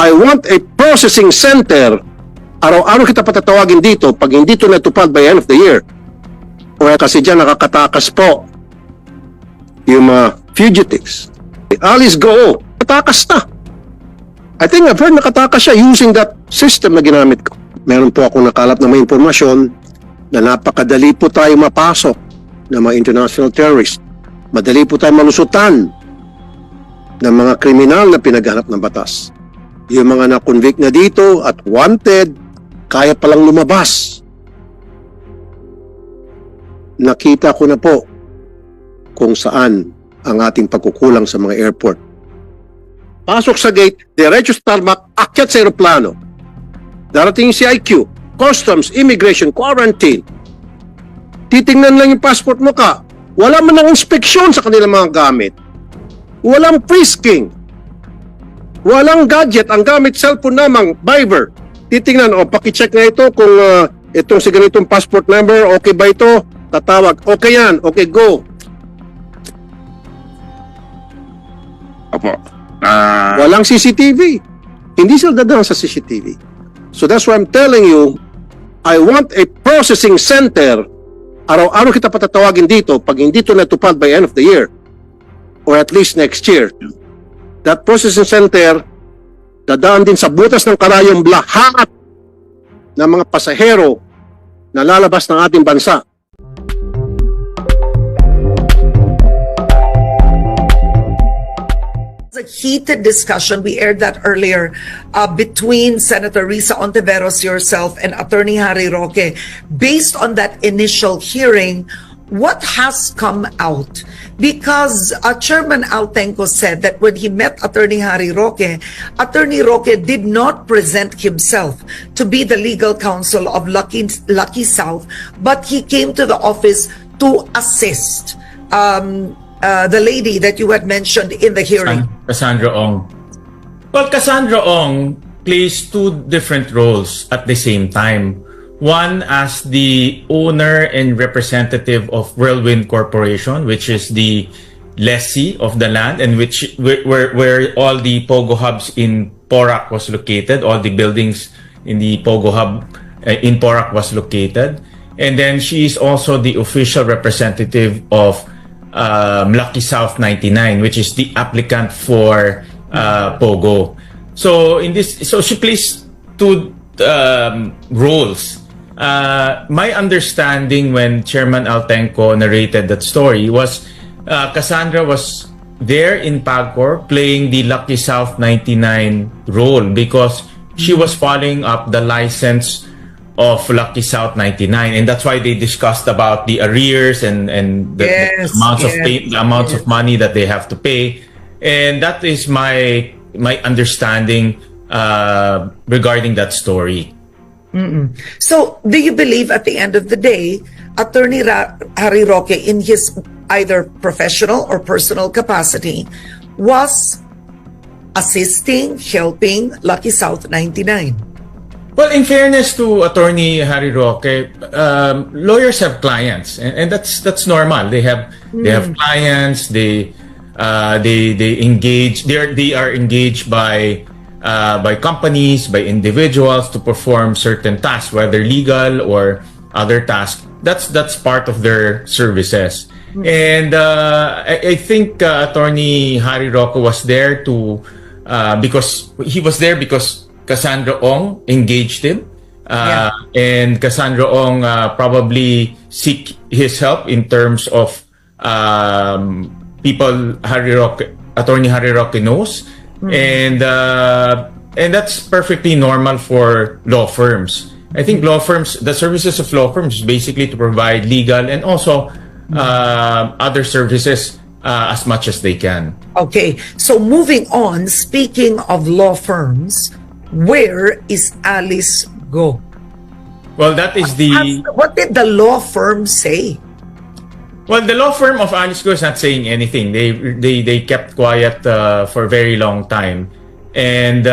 I want a processing center. Araw-araw kita patatawagin dito pag hindi ito natupad by end of the year. O kasi dyan nakakatakas po yung mga fugitives. Aliceguo, katakas na. I think I've heard nakatakas siya using that system na ginamit ko. Meron po akong nakalap na may impormasyon na napakadali po tayo mapasok ng mga international terrorists. Madali po tayo malusutan ng mga kriminal na pinaghanap ng batas. Yung mga na-convict na dito at wanted, kaya palang lumabas. Nakita ko na po kung saan ang ating pagkukulang sa mga airport. Pasok sa gate, diretso sa tarmac, akyat sa aeroplano. Darating yung CIQ, customs, immigration, quarantine. Titingnan lang yung passport mo ka. Wala man ng inspeksyon sa kanilang mga gamit. Walang frisking. Walang gadget. Ang gamit cellphone namang Viber. Titingnan, pakicheck na ito kung itong si ganitong passport number, okay ba ito? Tatawag, okay yan, okay, go. Opo. Walang CCTV. Hindi sila dadaan sa CCTV. So that's why I'm telling you, I want a processing center. Araw-araw kita patatawagin dito pag hindi ito natupad by end of the year or at least next year. That processing center dadaan din sa butas ng karayong lahat ng mga pasahero na lalabas ng ating bansa. A heated discussion, we aired that earlier, between Senator Risa Ontiveros, yourself, and Attorney Harry Roque. Based on that initial hearing, what has come out? Because Chairman Altenco said that when he met Attorney Harry Roque did not present himself to be the legal counsel of Lucky South, but he came to the office to assist the lady that you had mentioned in the hearing. Cassandra Ong. Well, Cassandra Ong plays two different roles at the same time. One as the owner and representative of Whirlwind Corporation, which is the lessee of the land and where all the POGO hubs in Porac was located, all the buildings in the POGO hub in Porac was located. And then she is also the official representative of Lucky South 99, which is the applicant for POGO. So she plays two roles. My understanding when Chairman Altenco narrated that story was Cassandra was there in PAGCOR playing the Lucky South 99 role because she was following up the license of Lucky South 99, and that's why they discussed about the arrears and the amounts of money that they have to pay, and that is my understanding regarding that story. So, do you believe at the end of the day, Attorney Harry Roque, in his either professional or personal capacity, was assisting, helping Lucky South 99? Well, in fairness to Attorney Harry Roque, lawyers have clients, and that's normal. They have clients. They engage. They are engaged by companies, by individuals to perform certain tasks, whether legal or other tasks. That's part of their services. And I think Attorney Harry Roque was there because Cassandra Ong engaged him, and Cassandra Ong probably seek his help in terms of people Attorney Harry Roque knows, and that's perfectly normal for law firms. I think law firms, the services of law firms, is basically to provide legal and also other services as much as they can. Okay, so moving on, speaking of law firms, where is Alice go? Well, that is what did the law firm say? Well, the law firm of Alice Go is not saying anything. They kept quiet for a very long time, and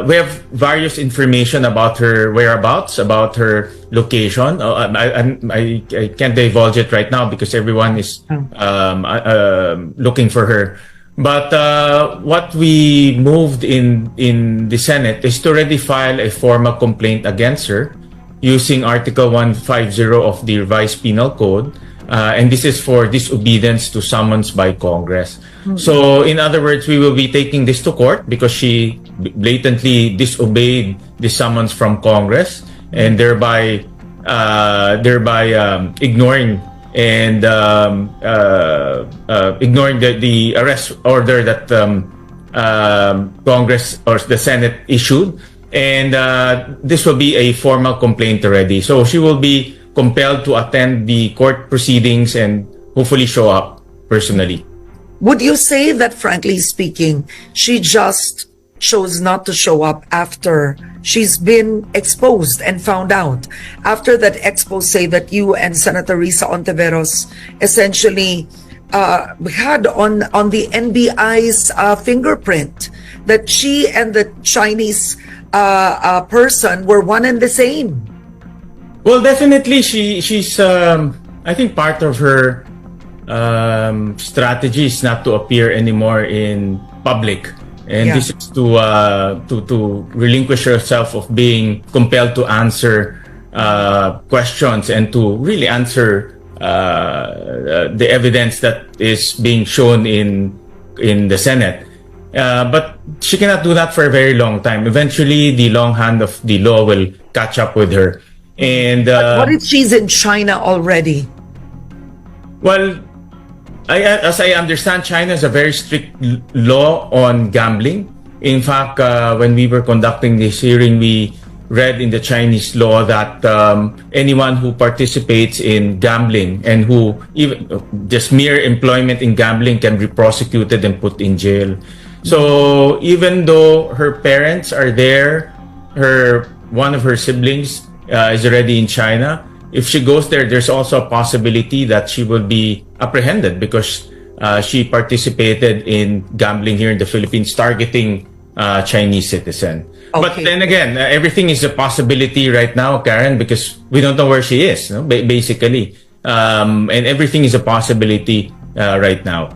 we have various information about her whereabouts, about her location. I can't divulge it right now because everyone is looking for her But what we moved in the Senate is to already file a formal complaint against her using Article 150 of the Revised Penal Code. And this is for disobedience to summons by Congress. So, in other words, we will be taking this to court because she blatantly disobeyed the summons from Congress and thereby ignoring the arrest order that Congress or the Senate issued. And this will be a formal complaint already. So she will be compelled to attend the court proceedings and hopefully show up personally. Would you say that, frankly speaking, she just chose not to show up after she's been exposed and found out? After that expose that you and Senator Risa Ontiveros essentially had on the NBI's fingerprint, that she and the Chinese person were one and the same? Well, definitely, she's. I think part of her strategy is not to appear anymore in public, and this is to relinquish herself of being compelled to answer questions and to really answer the evidence that is being shown in the Senate. But she cannot do that for a very long time. Eventually, the long hand of the law will catch up with her. And what if she's in China already? Well, as I understand, China has a very strict law on gambling. In fact, when we were conducting this hearing, we read in the Chinese law that anyone who participates in gambling and who even just mere employment in gambling can be prosecuted and put in jail. So even though her parents are there, one of her siblings is already in China. If she goes there, there's also a possibility that she will be apprehended because she participated in gambling here in the Philippines, targeting Chinese citizen. Okay. But then again, everything is a possibility right now, Karen, because we don't know where she is, no? Basically. And everything is a possibility right now.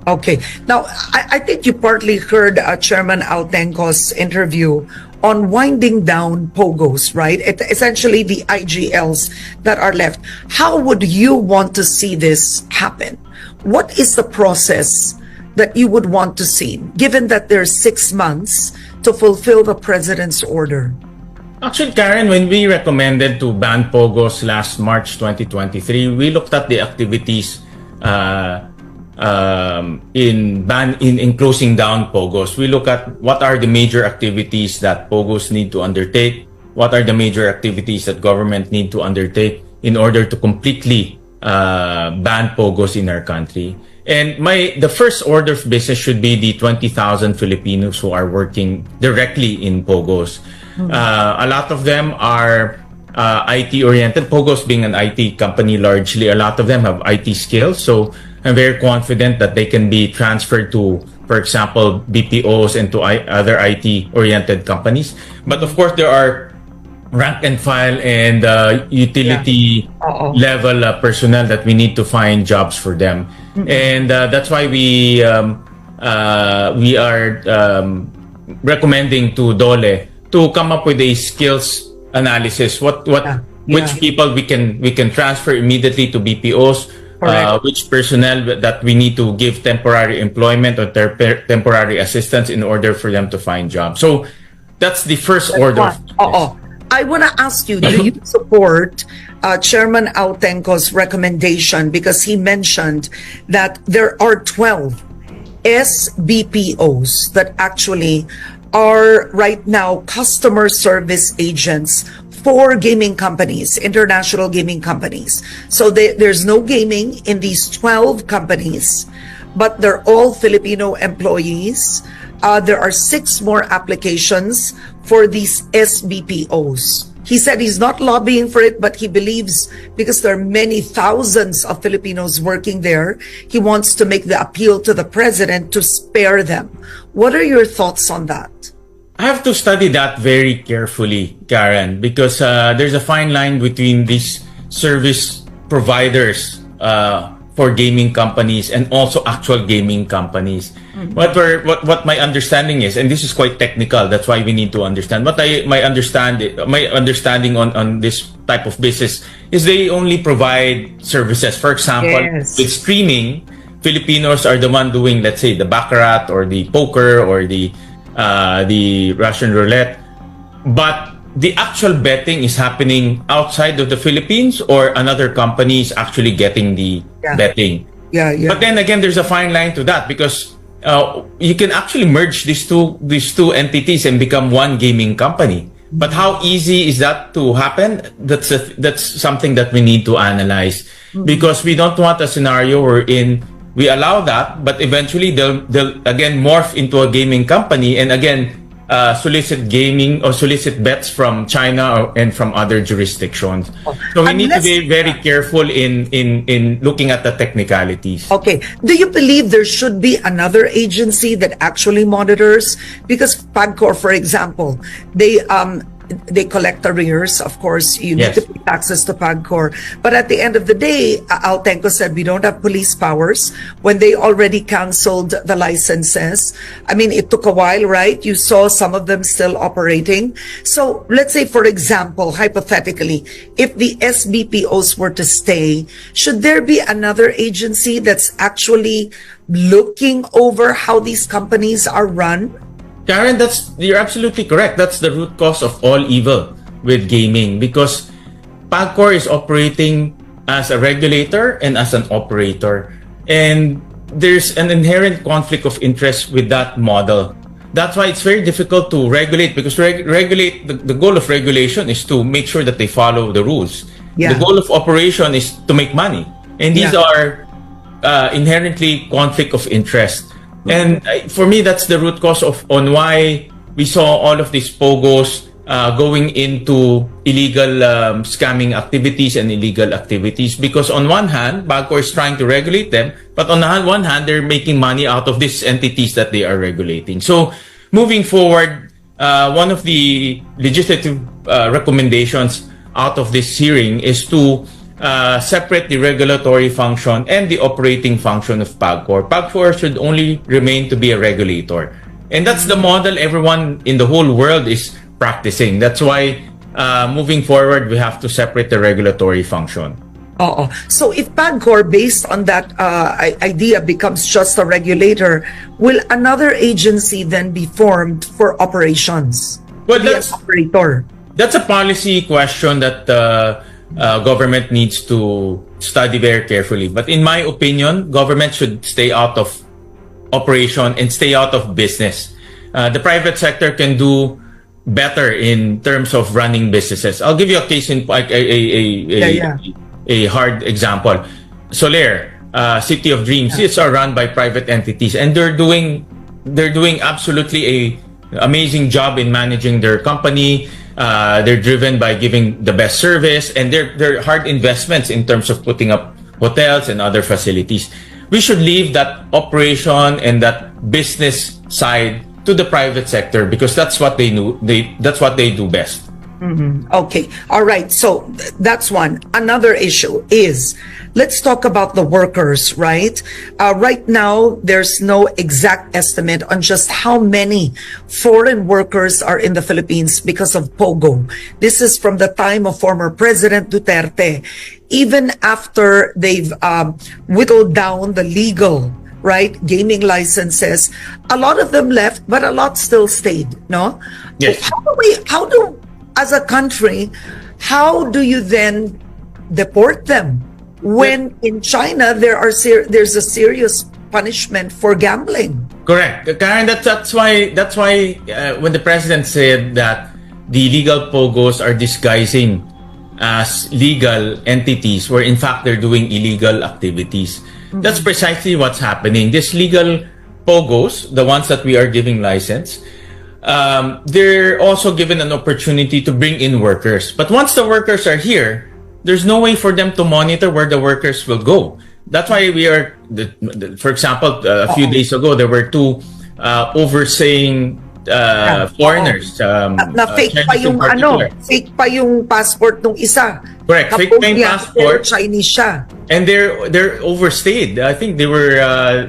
Okay. Now, I think you partly heard Chairman Altenco's interview on winding down POGOs, right? Essentially the IGLs that are left. How would you want to see this happen? What is the process that you would want to see, given that there's 6 months to fulfill the president's order? Actually, Karen, when we recommended to ban POGOs last March 2023, we looked at the activities in closing down POGOs. We look at what are the major activities that POGOs need to undertake, what are the major activities that government need to undertake in order to completely ban POGOs in our country. And the first order of business should be the 20,000 Filipinos who are working directly in POGOs. A lot of them are IT-oriented. POGOs being an IT company largely, a lot of them have IT skills. So I'm very confident that they can be transferred to, for example, BPOs and to other IT-oriented companies. But of course, there are rank and file and utility level personnel that we need to find jobs for them. And that's why we are recommending to DOLE to come up with a skills analysis. Which people we can transfer immediately to BPOs, which personnel that we need to give temporary employment or temporary assistance in order for them to find jobs. So that's the first order. I want to ask you, do you support Chairman Autenco's recommendation? Because he mentioned that there are 12 SBPOs that actually are right now customer service agents for gaming companies, international gaming companies. So there's no gaming in these 12 companies, but they're all Filipino employees. There are 6 more applications for these SBPOs. He said he's not lobbying for it, but he believes because there are many thousands of Filipinos working there, he wants to make the appeal to the president to spare them. What are your thoughts on that? I have to study that very carefully, Karen, because there's a fine line between these service providers for gaming companies and also actual gaming companies. What my understanding is, and this is quite technical, that's why we need to understand. My understanding on this type of business is they only provide services. For example, Yes. with streaming, Filipinos are the one doing, let's say, the baccarat or the poker or the Russian roulette. But the actual betting is happening outside of the Philippines, or another company is actually getting the Yeah. betting. Yeah, yeah. But then again, there's a fine line to that, because you can actually merge these two entities and become one gaming company. But how easy is that to happen? That's something that we need to analyze, because we don't want a scenario wherein we allow that, but eventually they'll again morph into a gaming company and again solicit gaming or solicit bets from China and from other jurisdictions. So we need to be very careful in looking at the technicalities. Okay. Do you believe there should be another agency that actually monitors? Because PAGCOR, for example, they collect arrears. Of course, you need Yes. to pay taxes to PAGCOR. But at the end of the day, Altenco said we don't have police powers when they already canceled the licenses. I mean, it took a while, right? You saw some of them still operating. So let's say, for example, hypothetically, if the SBPOs were to stay, should there be another agency that's actually looking over how these companies are run? Karen, you're absolutely correct. That's the root cause of all evil with gaming, because PAGCOR is operating as a regulator and as an operator, and there's an inherent conflict of interest with that model. That's why it's very difficult to regulate, because the goal of regulation is to make sure that they follow the rules. Yeah. The goal of operation is to make money, and these are inherently conflict of interest. And for me, that's the root cause on why we saw all of these POGOs going into illegal scamming activities and illegal activities. Because on one hand, PAGCOR is trying to regulate them, but on the one hand, they're making money out of these entities that they are regulating. So moving forward, one of the legislative recommendations out of this hearing is to separate the regulatory function and the operating function of PAGCOR. PAGCOR should only remain to be a regulator. And that's the model everyone in the whole world is practicing. That's why moving forward, we have to separate the regulatory function. Oh, so if PAGCOR, based on that idea, becomes just a regulator, will another agency then be formed for operations? Well, Be an operator. That's a policy question that government needs to study very carefully. But in my opinion, government should stay out of operation and stay out of business. The private sector can do better in terms of running businesses. I'll give you a case in a hard example. Soler, City of Dreams, these are run by private entities, and they're doing absolutely a amazing job in managing their company. They're driven by giving the best service, and they're hard investments in terms of putting up hotels and other facilities. We should leave that operation and that business side to the private sector, because that's what they do. That's what they do best. Okay. All right. So that's one. Another issue is, let's talk about the workers, right? Right now, there's no exact estimate on just how many foreign workers are in the Philippines because of POGO. This is from the time of former President Duterte. Even after they've whittled down the legal, right, gaming licenses, a lot of them left, but a lot still stayed, no? Yes. As a country, how do you then deport them when in China there's a serious punishment for gambling? Correct, Karen. That's why when the president said that the legal POGOs are disguising as legal entities, where in fact they're doing illegal activities. That's precisely what's happening. These legal POGOs, the ones that we are giving license, they're also given an opportunity to bring in workers. But once the workers are here, there's no way for them to monitor where the workers will go. That's why we are, for example, a few days ago, there were two overseeing foreigners. Na fake pa Chinese in yung particular. fake pa yung passport nung isa. Correct. Fake pa yung Kapag passport. Chinese siya. And they're overstayed. I think they were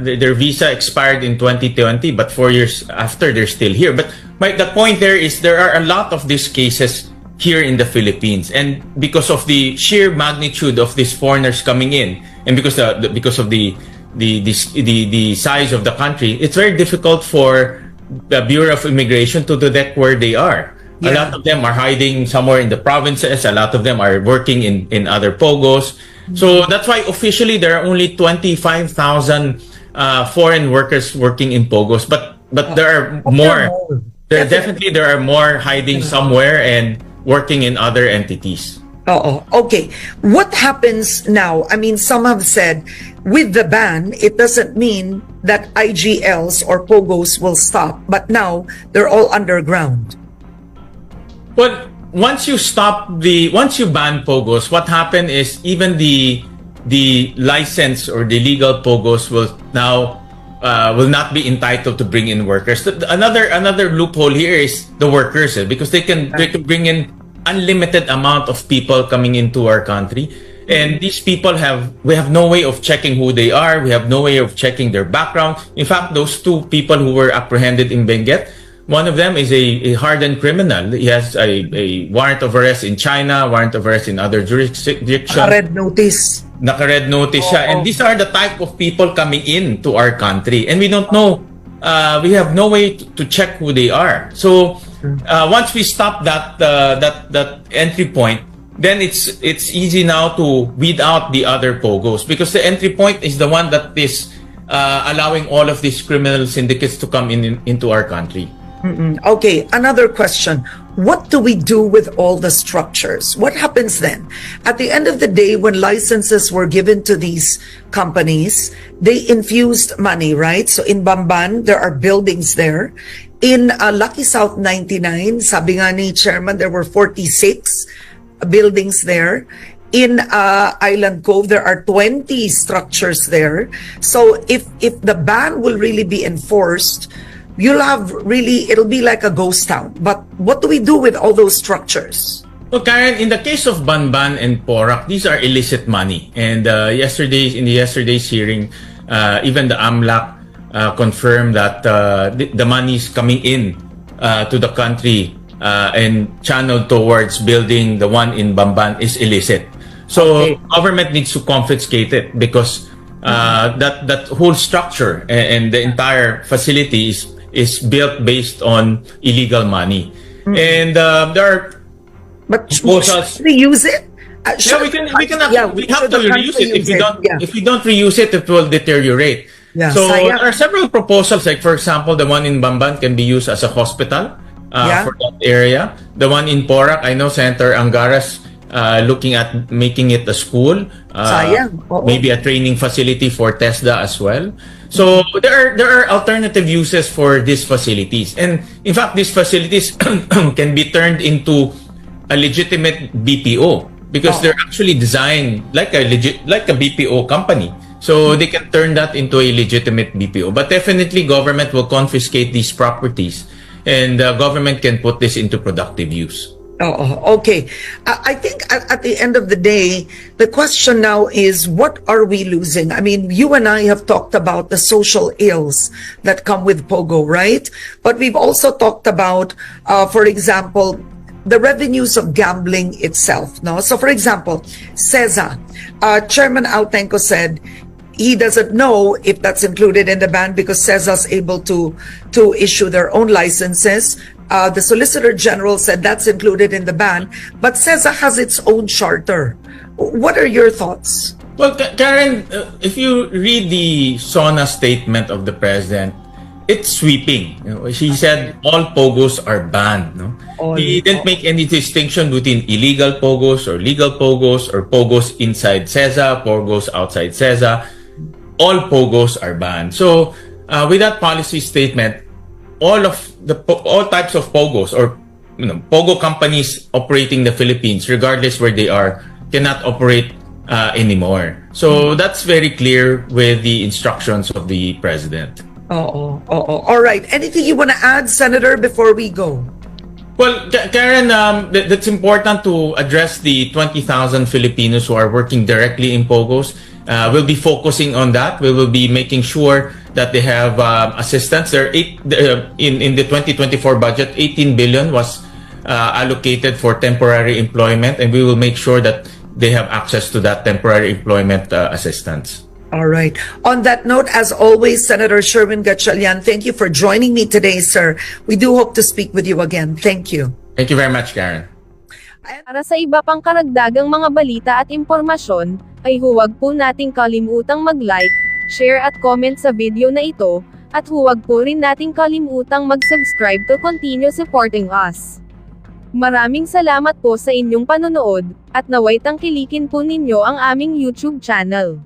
their visa expired in 2020, but 4 years after they're still here. But the point there is there are a lot of these cases here in the Philippines, and because of the sheer magnitude of these foreigners coming in, and because of the size of the country, it's very difficult for the Bureau of Immigration to detect where they are. A Yeah. lot of them are hiding somewhere in the provinces. A lot of them are working in other POGOs. So that's why officially there are only 25,000 foreign workers working in POGOs. But there are more. Definitely there are more hiding somewhere and working in other entities. Oo. Okay. What happens now? I mean, some have said with the ban, it doesn't mean that IGLs or POGOs will stop. But now they're all underground. Well, once you ban POGOs, what happened is even the license or the legal POGOs will now will not be entitled to bring in workers. Another loophole here is the workers, because they can bring in unlimited amount of people coming into our country, and these people we have no way of checking who they are. We have no way of checking their background. In fact, those two people who were apprehended in Benguet, one of them is a hardened criminal. He has a warrant of arrest in China, warrant of arrest in other jurisdictions. Red notice. Naka-red notice siya. And these are the type of people coming in to our country. And we don't know, we have no way to check who they are. So once we stop that entry point, then it's easy now to weed out the other POGOs, because the entry point is the one that is allowing all of these criminal syndicates to come into our country. Okay, another question. What do we do with all the structures? What happens then? At the end of the day, when licenses were given to these companies, they infused money, right? So in Bamban, there are buildings there. In Lucky South 99, sabi nga ni Chairman, there were 46 buildings there. In Island Cove, there are 20 structures there. So if the ban will really be enforced, it'll be like a ghost town. But what do we do with all those structures? Well, Karen, in the case of Banban and Porac, these are illicit money. And in yesterday's hearing, even the AMLAC confirmed that the money is coming in to the country and channeled towards building the one in Bamban is illicit. So government needs to confiscate it, because that whole structure and the entire facility is built based on illegal money. And there are proposals. Should we use it? Yeah, we have to reuse it. If we don't reuse it, it will deteriorate. Yeah, so sayang. there are several proposals, like for example, the one in Bamban can be used as a hospital for that area. The one in Porac, I know Senator Angaras looking at making it a school, maybe a training facility for TESDA as well. So there are alternative uses for these facilities, and in fact, these facilities can be turned into a legitimate BPO, because they're actually designed like a BPO company. So they can turn that into a legitimate BPO. But definitely, government will confiscate these properties, and government can put this into productive use. Oh, okay. I think at the end of the day, the question now is, what are we losing? I mean, you and I have talked about the social ills that come with POGO, right? But we've also talked about, for example, the revenues of gambling itself. No? So, for example, CESA, Chairman Autenco said he doesn't know if that's included in the ban, because CESA's able to issue their own licenses. The Solicitor General said that's included in the ban, but CESA has its own charter. What are your thoughts? Well, Karen, if you read the SONA statement of the President, it's sweeping. She said all POGOs are banned. No? He didn't make any distinction between illegal POGOs or legal POGOs, or POGOs inside CESA, POGOs outside CESA. All POGOs are banned. So with that policy statement, all types of POGOs, or POGO companies operating the Philippines, regardless where they are, cannot operate anymore. So that's very clear with the instructions of the President. Oo. All right. Anything you want to add, Senator, before we go? Well, Karen, that's important to address the 20,000 Filipinos who are working directly in POGOs. We'll be focusing on that. We will be making sure that they have assistance. In the 2024 budget, 18 billion was allocated for temporary employment, and we will make sure that they have access to that temporary employment assistance. All right. On that note, as always, Senator Sherwin Gatchalian, thank you for joining me today, sir. We do hope to speak with you again. Thank you. Thank you very much, Karen. Para sa iba pang karagdagang mga balita at impormasyon, ay huwag po nating kalimutang mag-like, share at comment sa video na ito, at huwag po rin nating kalimutang mag-subscribe to continue supporting us. Maraming salamat po sa inyong panonood, at naway tangkilikin po ninyo ang aming YouTube channel.